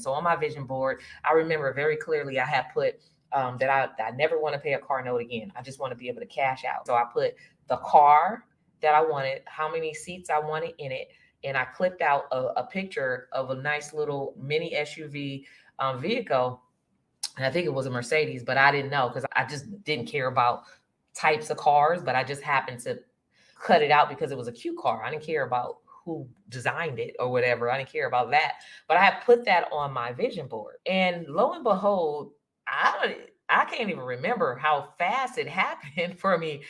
So on my vision board, I remember very clearly I had put that I never want to pay a car note again. I just want to be able to cash out. So I put the car that I wanted, how many seats I wanted in it, and I clipped out a picture of a nice little mini SUV vehicle. And I think it was a Mercedes, but I didn't know because I just didn't care about types of cars, but I just happened to cut it out because it was a cute car. I didn't care about who designed it or whatever. I didn't care about that. But I had put that on my vision board. And lo and behold, I can't even remember how fast it happened for me.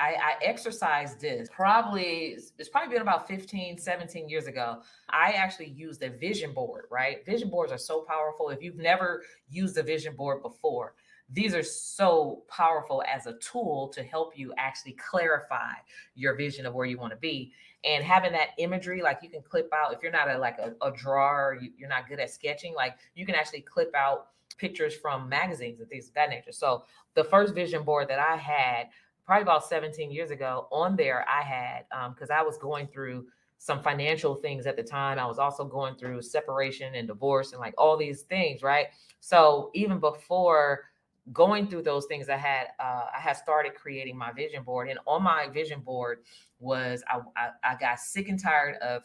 I exercised this it's probably been about 15, 17 years ago. I actually used a vision board, right? Vision boards are so powerful. If you've never used a vision board before, these are so powerful as a tool to help you actually clarify your vision of where you want to be. And having that imagery, like you can clip out, if you're not a drawer, you're not good at sketching, like you can actually clip out pictures from magazines and things of that nature. So the first vision board that I had, probably about 17 years ago, on there I had, because I was going through some financial things at the time. I was also going through separation and divorce and like all these things, right? So even before going through those things, I had started creating my vision board. And on my vision board was I got sick and tired of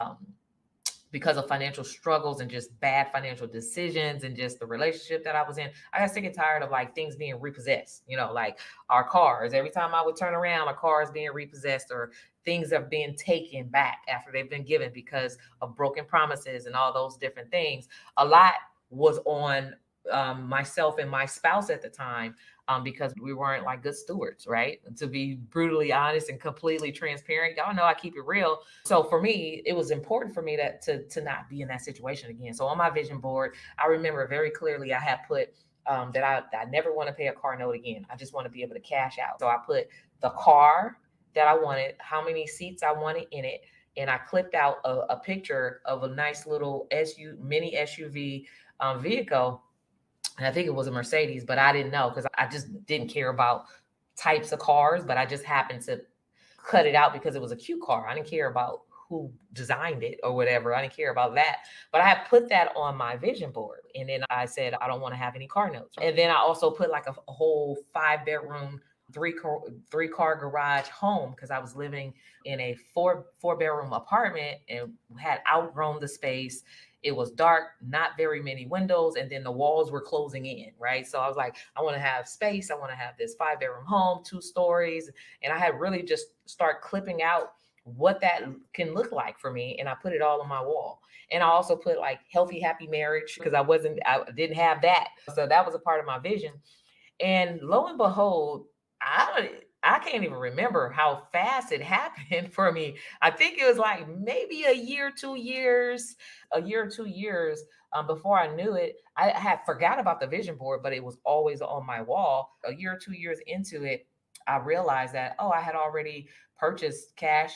because of financial struggles and just bad financial decisions and just the relationship that I was in. I got sick and tired of like things being repossessed, like our cars. Every time I would turn around, a car is being repossessed or things are being taken back after they've been given because of broken promises and all those different things. A lot was on myself and my spouse at the time, because we weren't like good stewards, right? To be brutally honest and completely transparent, y'all know I keep it real. So for me, it was important for me to not be in that situation again. So on my vision board, I remember very clearly I had put that I never want to pay a car note again. I just want to be able to cash out. So I put the car that I wanted, how many seats I wanted in it, and I clipped out a picture of a nice little mini SUV vehicle. And I think it was a Mercedes, but I didn't know because I just didn't care about types of cars, but I just happened to cut it out because it was a cute car. I didn't care about who designed it or whatever. I didn't care about that. But I had put that on my vision board. And then I said, I don't want to have any car notes. And then I also put like a whole 5-bedroom, three car garage home because I was living in a four bedroom apartment and had outgrown the space. It was dark, not very many windows, and then the walls were closing in, right? So I was like, I want to have space. I want to have this 5-bedroom home, 2 stories. And I had really just start clipping out what that can look like for me. And I put it all on my wall. And I also put like healthy, happy marriage because I didn't have that. So that was a part of my vision. And lo and behold, I can't even remember how fast it happened for me. I think it was like maybe a year or 2 years before I knew it. I had forgot about the vision board, but it was always on my wall. A year or 2 years into it, I realized that, I had already purchased cash,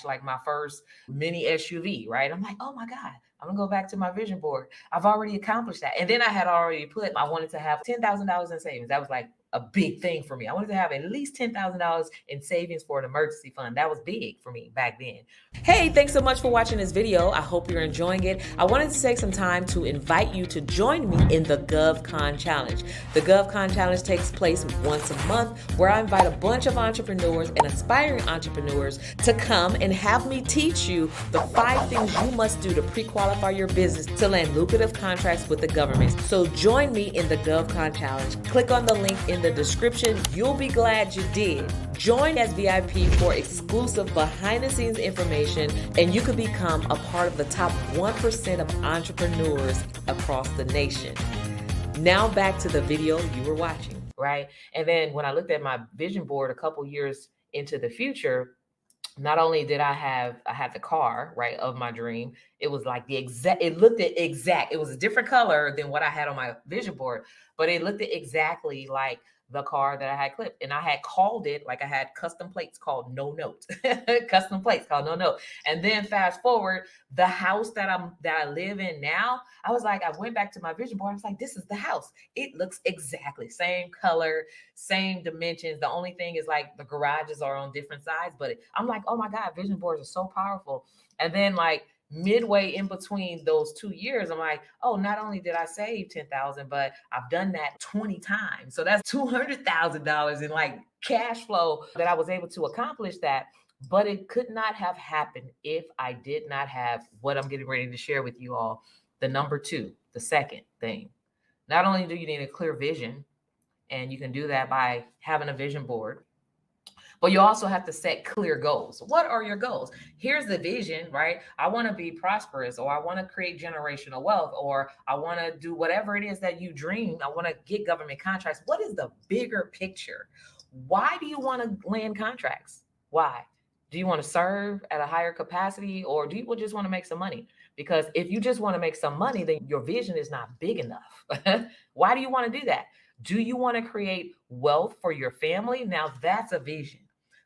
like my first mini SUV, right? I'm like, oh my God, I'm gonna go back to my vision board. I've already accomplished that. And then I had already I wanted to have $10,000 in savings. That was like a big thing for me. I wanted to have at least $10,000 in savings for an emergency fund. That was big for me back then. Hey, thanks so much for watching this video. I hope you're enjoying it. I wanted to take some time to invite you to join me in the GovCon Challenge. The GovCon Challenge takes place once a month where I invite a bunch of entrepreneurs and aspiring entrepreneurs to come and have me teach you the 5 things you must do to pre-qualify your business to land lucrative contracts with the government. So join me in the GovCon Challenge. Click on the link in the description. You'll be glad you did. Join as VIP for exclusive behind-the-scenes information, and you could become a part of the top 1% of entrepreneurs across the nation. Now back to the video you were watching, right? And then when I looked at my vision board a couple years into the future, not only did I had the car, right, of my dream, it was like the exact, it looked at exact, it was a different color than what I had on my vision board, but it looked at exactly like the car that I had clipped. And I had called it, like I had custom plates called No Note. Custom plates called No Note. And then fast forward, the house that I live in now, I was like, I went back to my vision board. I was like, this is the house. It looks exactly same color, same dimensions. The only thing is like the garages are on different sides, but I'm like, oh my God, vision boards are so powerful. And then like midway in between those 2 years, I'm like, oh, not only did I save 10,000, but I've done that 20 times. So that's $200,000 in like cash flow that I was able to accomplish that. But it could not have happened if I did not have what I'm getting ready to share with you all. The number two, the second thing. Not only do you need a clear vision, and you can do that by having a vision board, but you also have to set clear goals. What are your goals? Here's the vision, right? I want to be prosperous, or I want to create generational wealth, or I want to do whatever it is that you dream. I want to get government contracts. What is the bigger picture? Why do you want to land contracts? Why? Do you want to serve at a higher capacity, or do you just want to make some money? Because if you just want to make some money, then your vision is not big enough. Why do you want to do that? Do you want to create wealth for your family? Now that's a vision.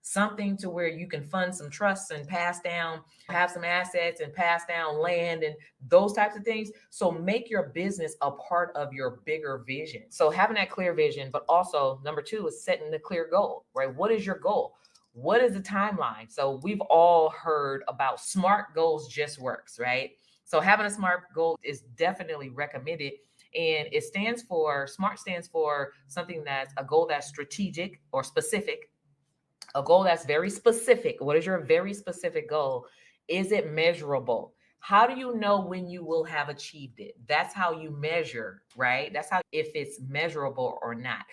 Something to where you can fund some trusts and pass down, have some assets and pass down land and those types of things. So make your business a part of your bigger vision. So having that clear vision, but also number two is setting the clear goal, right? What is your goal? What is the timeline? So we've all heard about SMART goals just works, right? So having a SMART goal is definitely recommended. And it stands for, SMART stands for something that's a goal that's strategic or specific, a goal that's very specific. What is your very specific goal? Is it measurable? How do you know when you will have achieved it? That's how you measure, right? That's how, if it's measurable or not.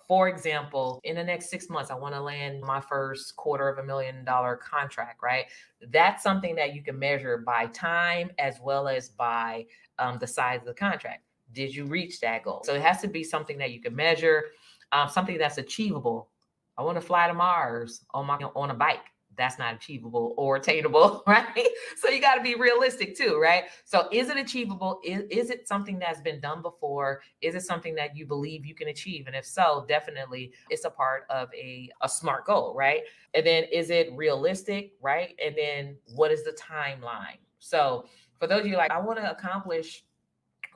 For example, in the next 6 months, I want to land my first $250,000 contract, right? That's something that you can measure by time as well as by the size of the contract. Did you reach that goal? So it has to be something that you can measure, something that's achievable. I want to fly to Mars on a bike. That's not achievable or attainable, right? So you got to be realistic too, right? So is it achievable? Is it something that's been done before? Is it something that you believe you can achieve? And if so, definitely it's a part of a SMART goal, right? And then is it realistic, right? And then what is the timeline? So for those of you like, I want to accomplish,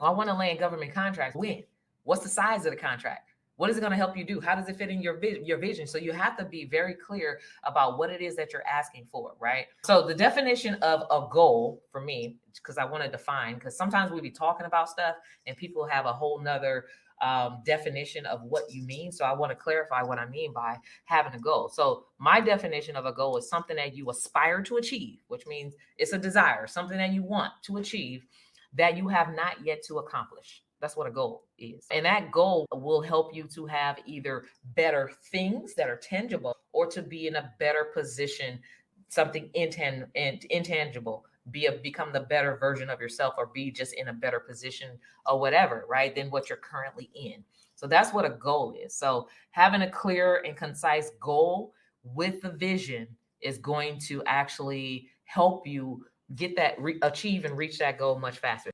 I want to land government contracts. When? What's the size of the contract? What is it going to help you do? How does it fit in your vision? So you have to be very clear about what it is that you're asking for, right? So the definition of a goal for me, because I want to define, because sometimes we be talking about stuff and people have a whole nother definition of what you mean. So I want to clarify what I mean by having a goal. So my definition of a goal is something that you aspire to achieve, which means it's a desire, something that you want to achieve that you have not yet to accomplish. That's what a goal is. And that goal will help you to have either better things that are tangible or to be in a better position, something intangible, become the better version of yourself or be just in a better position or whatever, right, than what you're currently in. So that's what a goal is. So having a clear and concise goal with the vision is going to actually help you get that, achieve and reach that goal much faster.